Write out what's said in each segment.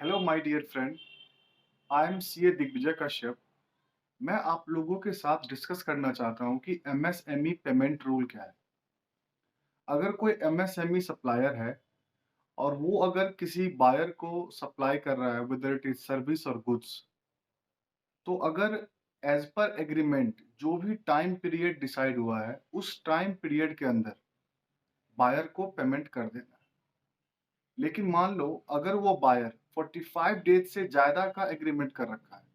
Hello my dear friend, I am CA Digvijay Kashyap. मैं आप लोगों के साथ डिस्कस करना चाहता हूं कि एमएसएमई पेमेंट रूल क्या है। अगर कोई एमएसएमई सप्लायर है और वो अगर किसी बायर को सप्लाई कर रहा है वेदर इट इज सर्विस और गुड्स, तो अगर एज पर एग्रीमेंट जो भी टाइम पीरियड डिसाइड हुआ है उस टाइम पीरियड के अंदर बायर को पेमेंट कर देना है। लेकिन मान लो अगर वो बायर 45 डेज से ज्यादा का एग्रीमेंट कर रखा है,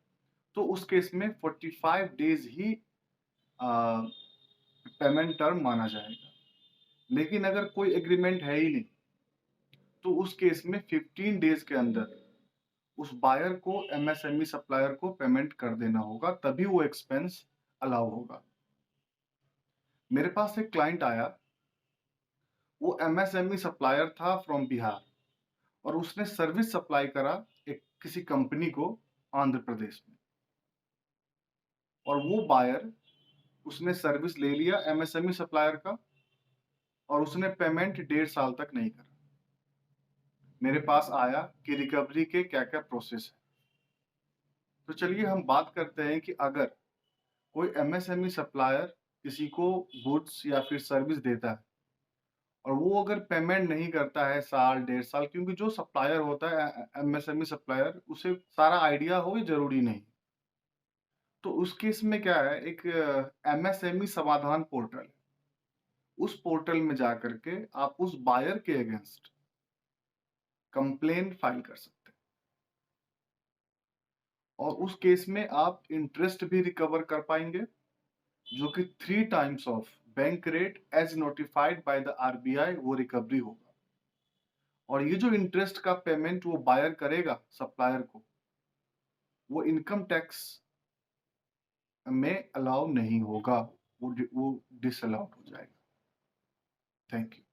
तो उस केस में 45 डेज ही पेमेंट टर्म माना जाएगा। लेकिन अगर कोई एग्रीमेंट है ही नहीं, तो उस केस में 15 डेज के अंदर उस बायर को एमएसएमई सप्लायर को पेमेंट कर देना होगा, तभी वो एक्सपेंस अलाउ होगा। मेरे पास एक क्लाइंट आया, वो एमएसएमई सप्लायर था फ्रॉम बिहार और उसने सर्विस सप्लाई करा एक किसी कंपनी को आंध्र प्रदेश में। और वो बायर, उसने सर्विस ले लिया एमएसएमई सप्लायर का और उसने पेमेंट 1.5 साल तक नहीं करा। मेरे पास आया कि रिकवरी के क्या-क्या प्रोसेस है। तो चलिए हम बात करते हैं कि अगर कोई एमएसएमई सप्लायर किसी को गुड्स या फिर सर्विस देता है और वो अगर पेमेंट नहीं करता है साल, 1.5 साल, क्योंकि जो सप्लायर होता है एमएसएमई सप्लायर, उसे सारा आइडिया हो ये ज़रूरी नहीं। तो उस केस में क्या है, एक एमएसएमई समाधान पोर्टल है। उस पोर्टल में जाकर के आप उस बायर के अगेंस्ट कंप्लेंट फाइल कर सकते हैं। और उस केस में आप इंटरेस्ट भी रिकवर कर पाएंगे, जो कि 3 times of bank rate as notified by the RBI वो रिकवरी होगा। और ये जो इंटरेस्ट का पेमेंट वो बायर करेगा सप्लायर को, वो इनकम टैक्स में अलाउ नहीं होगा, वो डिसअलाउड हो जाएगा। Thank you.